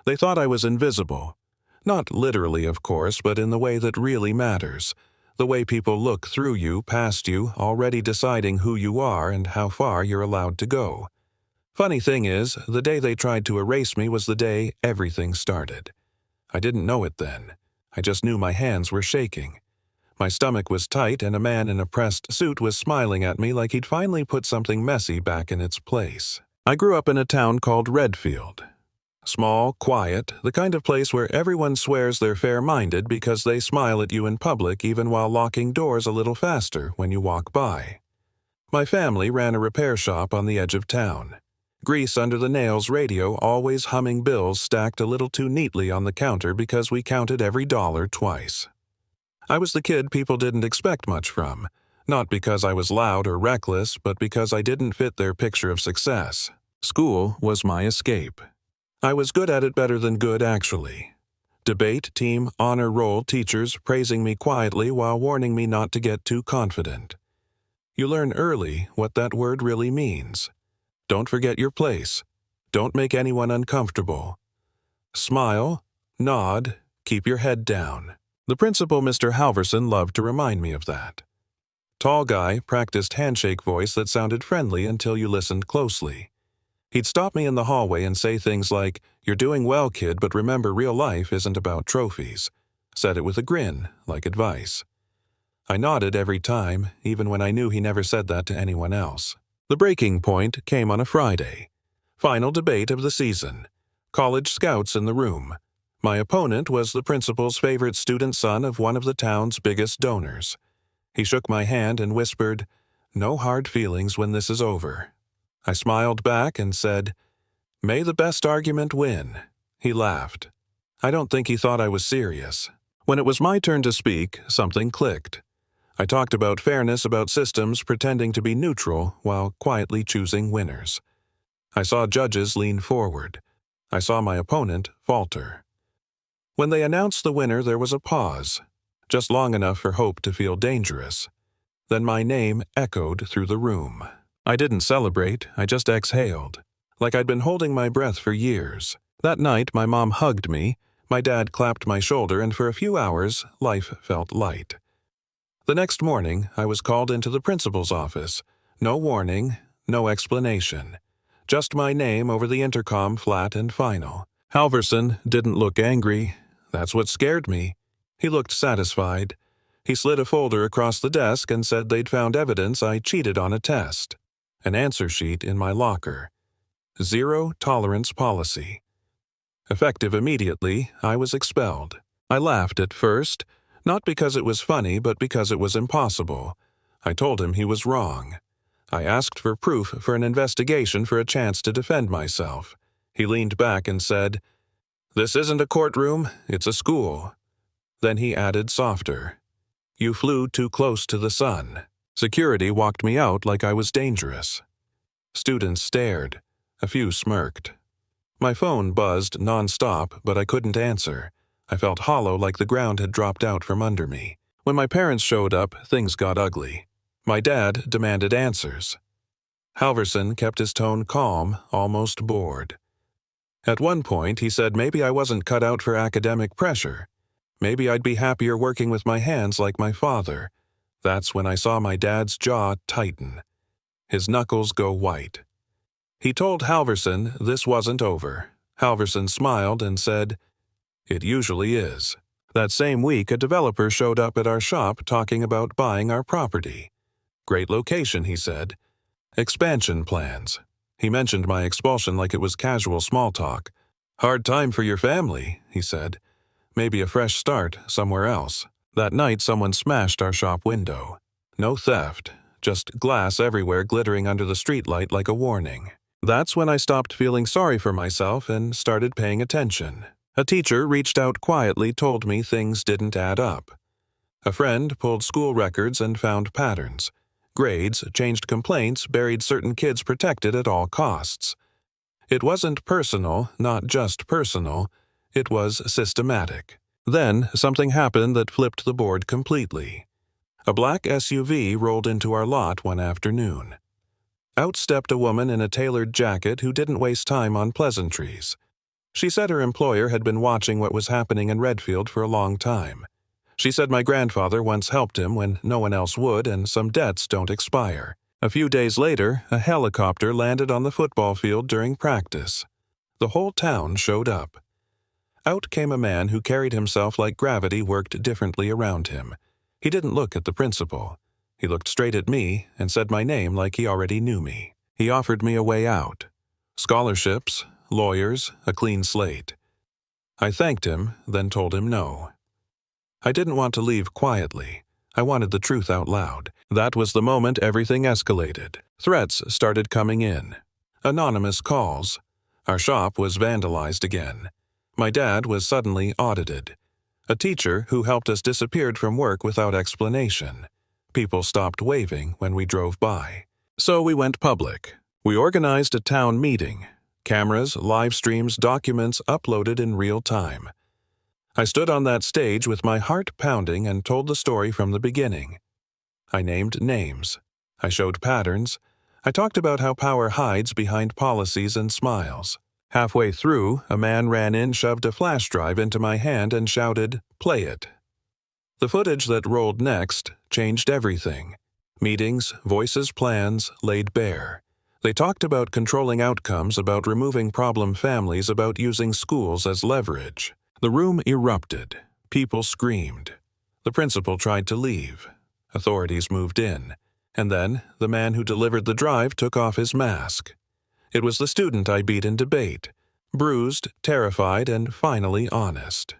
They thought I was invisible. Not literally, of course, but in the way that really matters. The way people look through you, past you, already deciding who you are and how far you're allowed to go. Funny thing is, the day they tried to erase me was the day everything started. I didn't know it then. I just knew my hands were shaking. My stomach was tight and a man in a pressed suit was smiling at me like he'd finally put something messy back in its place. I grew up in a town called Redfield. Small, quiet, the kind of place where everyone swears they're fair-minded because they smile at you in public even while locking doors a little faster when you walk by. My family ran a repair shop on the edge of town. Grease under the nails radio always humming bills stacked a little too neatly on the counter because we counted every dollar twice. I was the kid people didn't expect much from, not because I was loud or reckless, but because I didn't fit their picture of success. School was my escape. I was good at it, better than good, actually. Debate, team, honor roll teachers praising me quietly while warning me not to get too confident. You learn early what that word really means. Don't forget your place. Don't make anyone uncomfortable. Smile, nod, keep your head down. The principal, Mr. Halverson, loved to remind me of that. Tall guy, practiced handshake voice that sounded friendly until you listened closely. He'd stop me in the hallway and say things like, "You're doing well, kid, but remember real life isn't about trophies." Said it with a grin, like advice. I nodded every time, even when I knew he never said that to anyone else. The breaking point came on a Friday. Final debate of the season. College scouts in the room. My opponent was the principal's favorite student son of one of the town's biggest donors. He shook my hand and whispered, "No hard feelings when this is over." I smiled back and said, "May the best argument win." He laughed. I don't think he thought I was serious. When it was my turn to speak, something clicked. I talked about fairness, about systems, pretending to be neutral while quietly choosing winners. I saw judges lean forward. I saw my opponent falter. When they announced the winner, there was a pause, just long enough for hope to feel dangerous. Then my name echoed through the room. I didn't celebrate, I just exhaled, like I'd been holding my breath for years. That night, my mom hugged me, my dad clapped my shoulder, and for a few hours, life felt light. The next morning, I was called into the principal's office. No warning, no explanation. Just my name over the intercom, flat and final. Halverson didn't look angry. That's what scared me. He looked satisfied. He slid a folder across the desk and said they'd found evidence I cheated on a test. An answer sheet in my locker. Zero tolerance policy. Effective immediately, I was expelled. I laughed at first, not because it was funny, but because it was impossible. I told him he was wrong. I asked for proof, for an investigation, for a chance to defend myself. He leaned back and said, "This isn't a courtroom, it's a school." Then he added softer, "You flew too close to the sun." Security walked me out like I was dangerous. Students stared. A few smirked. My phone buzzed nonstop, but I couldn't answer. I felt hollow, like the ground had dropped out from under me. When my parents showed up, things got ugly. My dad demanded answers. Halverson kept his tone calm, almost bored. At one point, he said maybe I wasn't cut out for academic pressure. Maybe I'd be happier working with my hands like my father. That's when I saw my dad's jaw tighten. His knuckles go white. He told Halverson this wasn't over. Halverson smiled and said, "It usually is." That same week, a developer showed up at our shop talking about buying our property. Great location, he said. Expansion plans. He mentioned my expulsion like it was casual small talk. "Hard time for your family," he said. "Maybe a fresh start somewhere else." That night, someone smashed our shop window. No theft, just glass everywhere glittering under the streetlight like a warning. That's when I stopped feeling sorry for myself and started paying attention. A teacher reached out quietly, told me things didn't add up. A friend pulled school records and found patterns. Grades, changed complaints, buried certain kids protected at all costs. It wasn't personal, not just personal. It was systematic. Then, something happened that flipped the board completely. A black SUV rolled into our lot one afternoon. Out stepped a woman in a tailored jacket who didn't waste time on pleasantries. She said her employer had been watching what was happening in Redfield for a long time. She said my grandfather once helped him when no one else would, and some debts don't expire. A few days later, a helicopter landed on the football field during practice. The whole town showed up. Out came a man who carried himself like gravity worked differently around him. He didn't look at the principal. He looked straight at me and said my name like he already knew me. He offered me a way out. Scholarships, lawyers, a clean slate. I thanked him, then told him no. I didn't want to leave quietly. I wanted the truth out loud. That was the moment everything escalated. Threats started coming in. Anonymous calls. Our shop was vandalized again. My dad was suddenly audited. A teacher who helped us disappeared from work without explanation. People stopped waving when we drove by. So we went public. We organized a town meeting. Cameras, live streams, documents uploaded in real time. I stood on that stage with my heart pounding and told the story from the beginning. I named names. I showed patterns. I talked about how power hides behind policies and smiles. Halfway through, a man ran in, shoved a flash drive into my hand, and shouted, "Play it." The footage that rolled next changed everything. Meetings, voices, plans laid bare. They talked about controlling outcomes, about removing problem families, about using schools as leverage. The room erupted. People screamed. The principal tried to leave. Authorities moved in. And then, the man who delivered the drive took off his mask. It was the student I beat in debate. Bruised, terrified, and finally honest.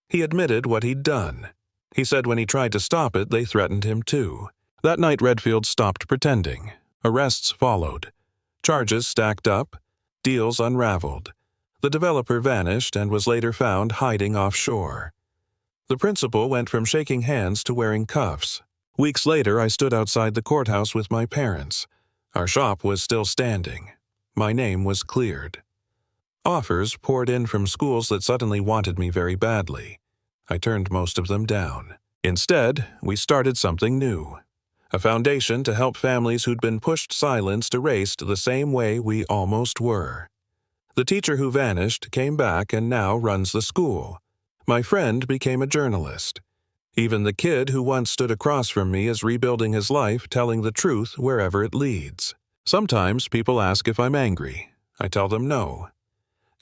He admitted what he'd done. He said when he tried to stop it, they threatened him too. That night Redfield stopped pretending. Arrests followed. Charges stacked up. Deals unraveled. The developer vanished and was later found hiding offshore. The principal went from shaking hands to wearing cuffs. Weeks later, I stood outside the courthouse with my parents. Our shop was still standing. My name was cleared. Offers poured in from schools that suddenly wanted me very badly. I turned most of them down. Instead, we started something new. A foundation to help families who'd been pushed, silenced, erased the same way we almost were. The teacher who vanished came back and now runs the school. My friend became a journalist. Even the kid who once stood across from me is rebuilding his life, telling the truth wherever it leads. Sometimes people ask if I'm angry. I tell them no.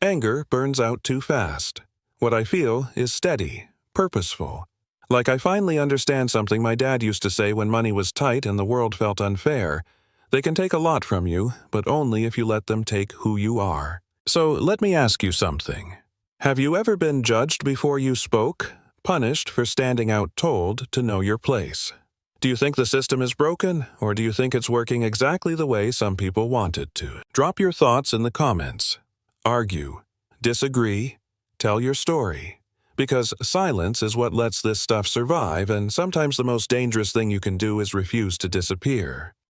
Anger burns out too fast. What I feel is steady, purposeful. Like I finally understand something my dad used to say when money was tight and the world felt unfair. They can take a lot from you, but only if you let them take who you are. So let me ask you something. Have you ever been judged before you spoke? Punished for standing out, told to know your place? Do you think the system is broken, or do you think it's working exactly the way some people want it to? Drop your thoughts in the comments. Argue. Disagree. Tell your story. Because silence is what lets this stuff survive, and sometimes the most dangerous thing you can do is refuse to disappear.